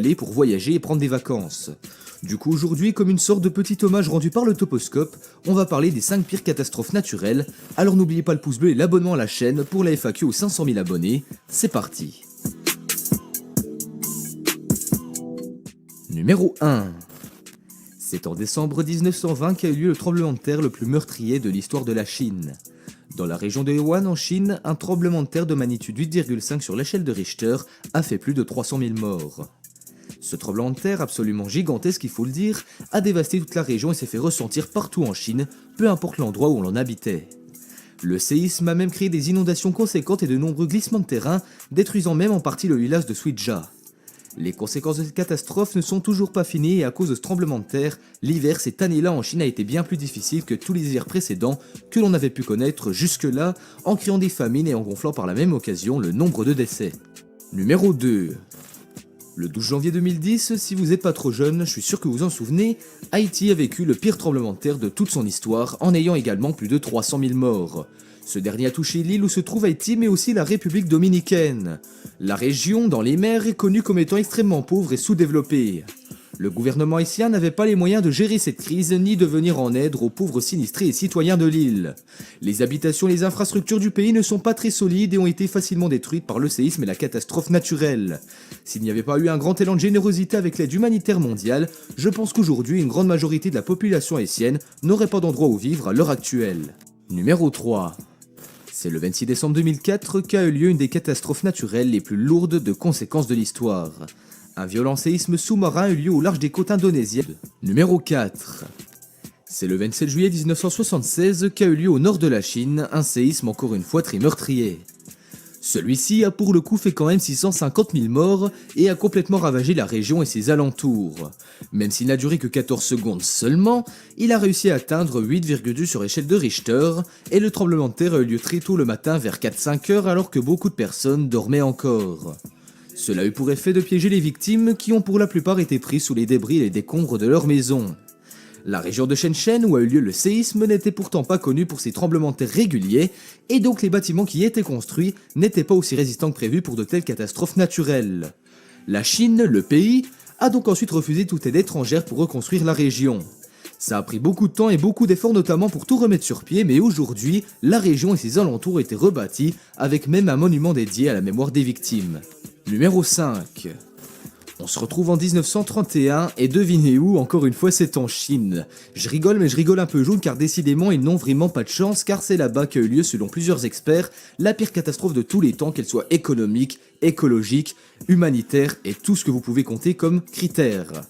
aller pour voyager et prendre des vacances. Du coup aujourd'hui, comme une sorte de petit hommage rendu par le Toposcope, on va parler des 5 pires catastrophes naturelles, alors n'oubliez pas le pouce bleu et l'abonnement à la chaîne pour la FAQ aux 500 000 abonnés, c'est parti. Numéro 1. C'est en décembre 1920 qu'a eu lieu le tremblement de terre le plus meurtrier de l'histoire de la Chine. Dans la région de Heian en Chine, un tremblement de terre de magnitude 8,5 sur l'échelle de Richter a fait plus de 300 000 morts. Ce tremblement de terre, absolument gigantesque il faut le dire, a dévasté toute la région et s'est fait ressentir partout en Chine, peu importe l'endroit où l'on habitait. Le séisme a même créé des inondations conséquentes et de nombreux glissements de terrain, détruisant même en partie le village de Suizhou. Les conséquences de cette catastrophe ne sont toujours pas finies et à cause de ce tremblement de terre, l'hiver cette année-là en Chine a été bien plus difficile que tous les hivers précédents que l'on avait pu connaître jusque-là, en créant des famines et en gonflant par la même occasion le nombre de décès. Numéro 2. Le 12 janvier 2010, si vous n'êtes pas trop jeune, je suis sûr que vous en souvenez, Haïti a vécu le pire tremblement de terre de toute son histoire en ayant également plus de 300 000 morts. Ce dernier a touché l'île où se trouve Haïti mais aussi la République dominicaine. La région, dans les mers, est connue comme étant extrêmement pauvre et sous-développée. Le gouvernement haïtien n'avait pas les moyens de gérer cette crise ni de venir en aide aux pauvres sinistrés et citoyens de l'île. Les habitations et les infrastructures du pays ne sont pas très solides et ont été facilement détruites par le séisme et la catastrophe naturelle. S'il n'y avait pas eu un grand élan de générosité avec l'aide humanitaire mondiale, je pense qu'aujourd'hui une grande majorité de la population haïtienne n'aurait pas d'endroit où vivre à l'heure actuelle. Numéro 3. C'est le 26 décembre 2004 qu'a eu lieu une des catastrophes naturelles les plus lourdes de conséquences de l'histoire. Un violent séisme sous-marin a eu lieu au large des côtes indonésiennes. Numéro 4. C'est le 27 juillet 1976 qu'a eu lieu au nord de la Chine un séisme encore une fois très meurtrier. Celui-ci a pour le coup fait quand même 650 000 morts et a complètement ravagé la région et ses alentours. Même s'il n'a duré que 14 secondes seulement, il a réussi à atteindre 8,2 sur échelle de Richter et le tremblement de terre a eu lieu très tôt le matin vers 4-5 heures alors que beaucoup de personnes dormaient encore. Cela a eu pour effet de piéger les victimes qui ont pour la plupart été prises sous les débris et les décombres de leur maison. La région de Shenzhen où a eu lieu le séisme n'était pourtant pas connue pour ses tremblements de terre réguliers et donc les bâtiments qui y étaient construits n'étaient pas aussi résistants que prévu pour de telles catastrophes naturelles. La Chine, le pays, a donc ensuite refusé toute aide étrangère pour reconstruire la région. Ça a pris beaucoup de temps et beaucoup d'efforts notamment pour tout remettre sur pied mais aujourd'hui, la région et ses alentours ont été rebâtis avec même un monument dédié à la mémoire des victimes. Numéro 5. On se retrouve en 1931 et devinez où, encore une fois c'est en Chine. Je rigole mais je rigole un peu jaune car décidément ils n'ont vraiment pas de chance car c'est là-bas qu'a eu lieu selon plusieurs experts la pire catastrophe de tous les temps qu'elle soit économique, écologique, humanitaire et tout ce que vous pouvez compter comme critères.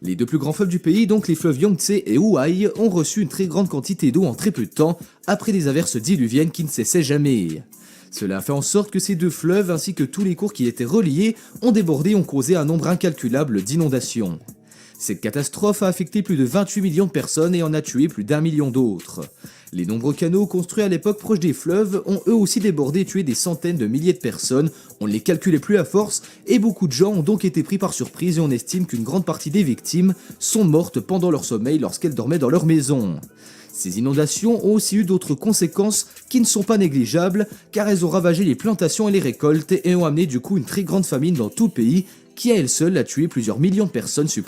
Les deux plus grands fleuves du pays, donc les fleuves Yangtze et Huai, ont reçu une très grande quantité d'eau en très peu de temps après des averses diluviennes qui ne cessaient jamais. Cela a fait en sorte que ces deux fleuves ainsi que tous les cours qui étaient reliés ont débordé et ont causé un nombre incalculable d'inondations. Cette catastrophe a affecté plus de 28 millions de personnes et en a tué plus d'1 million d'autres. Les nombreux canaux construits à l'époque proches des fleuves ont eux aussi débordé et tué des centaines de milliers de personnes, on ne les calculait plus à force et beaucoup de gens ont donc été pris par surprise et on estime qu'une grande partie des victimes sont mortes pendant leur sommeil lorsqu'elles dormaient dans leur maison. Ces inondations ont aussi eu d'autres conséquences qui ne sont pas négligeables car elles ont ravagé les plantations et les récoltes et ont amené du coup une très grande famine dans tout le pays qui à elle seule a tué plusieurs millions de personnes supplémentaires.